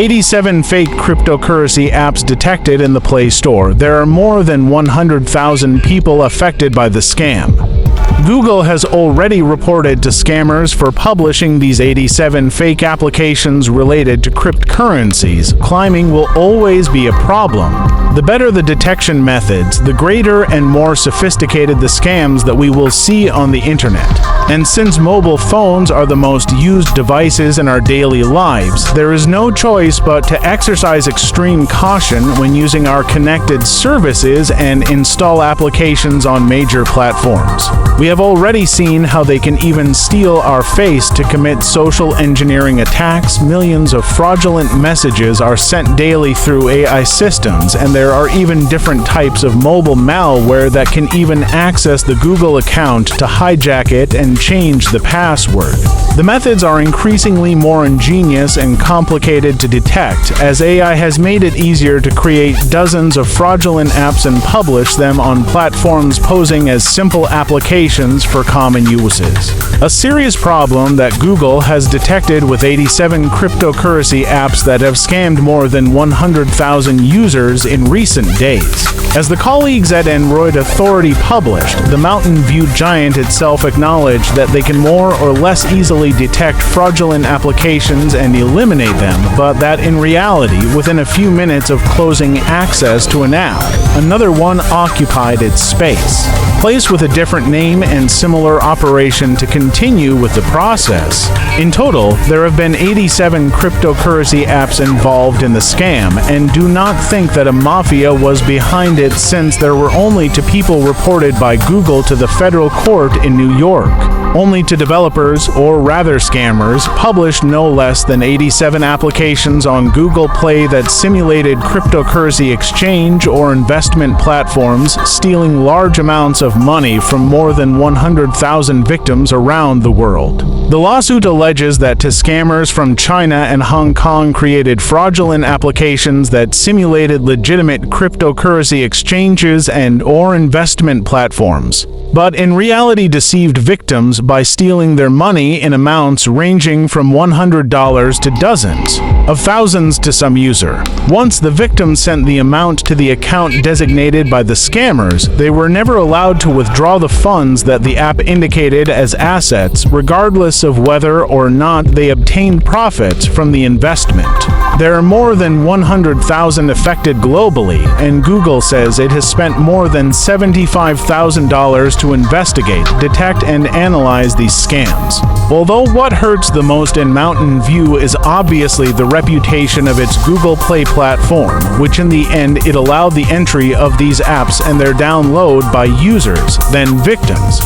87 fake cryptocurrency apps detected in the Play Store. There are more than 100,000 people affected by the scam. Google has already reported to scammers for publishing these 87 fake applications related to cryptocurrencies, claiming will always be a problem. The better the detection methods, the greater and more sophisticated the scams that we will see on the internet. And since mobile phones are the most used devices in our daily lives, there is no choice but to exercise extreme caution when using our connected services and install applications on major platforms. We have already seen how they can even steal our face to commit social engineering attacks. Millions of fraudulent messages are sent daily through AI systems, and there are even different types of mobile malware that can even access the Google account to hijack it and change the password. The methods are increasingly more ingenious and complicated to detect, as AI has made it easier to create dozens of fraudulent apps and publish them on platforms posing as simple applications for common uses. A serious problem that Google has detected with 87 cryptocurrency apps that have scammed more than 100,000 users in recent days. As the colleagues at Android Authority published, the Mountain View giant itself acknowledged that they can more or less easily detect fraudulent applications and eliminate them, but that in reality, within a few minutes of closing access to an app, another one occupied its space. Placed with a different name and similar operation to continue with the process. In total, there have been 87 cryptocurrency apps involved in the scam, and do not think that a mafia was behind it, since there were only two people reported by Google to the federal court in New York. Only to developers, or rather scammers, published no less than 87 applications on Google Play that simulated cryptocurrency exchange or investment platforms, stealing large amounts of money from more than 100,000 victims around the world. The lawsuit alleges that two scammers from China and Hong Kong created fraudulent applications that simulated legitimate cryptocurrency exchanges and or investment platforms, but in reality deceived victims by stealing their money in amounts ranging from $100 to dozens of thousands to some user. Once the victim sent the amount to the account designated by the scammers, they were never allowed to withdraw the funds that the app indicated as assets, regardless of whether or not they obtained profits from the investment. There are more than 100,000 affected globally, and Google says it has spent more than $75,000 to investigate, detect, and analyze these scams. Although what hurts the most in Mountain View is obviously the reputation of its Google Play platform, which in the end it allowed the entry of these apps and their download by users, then victims.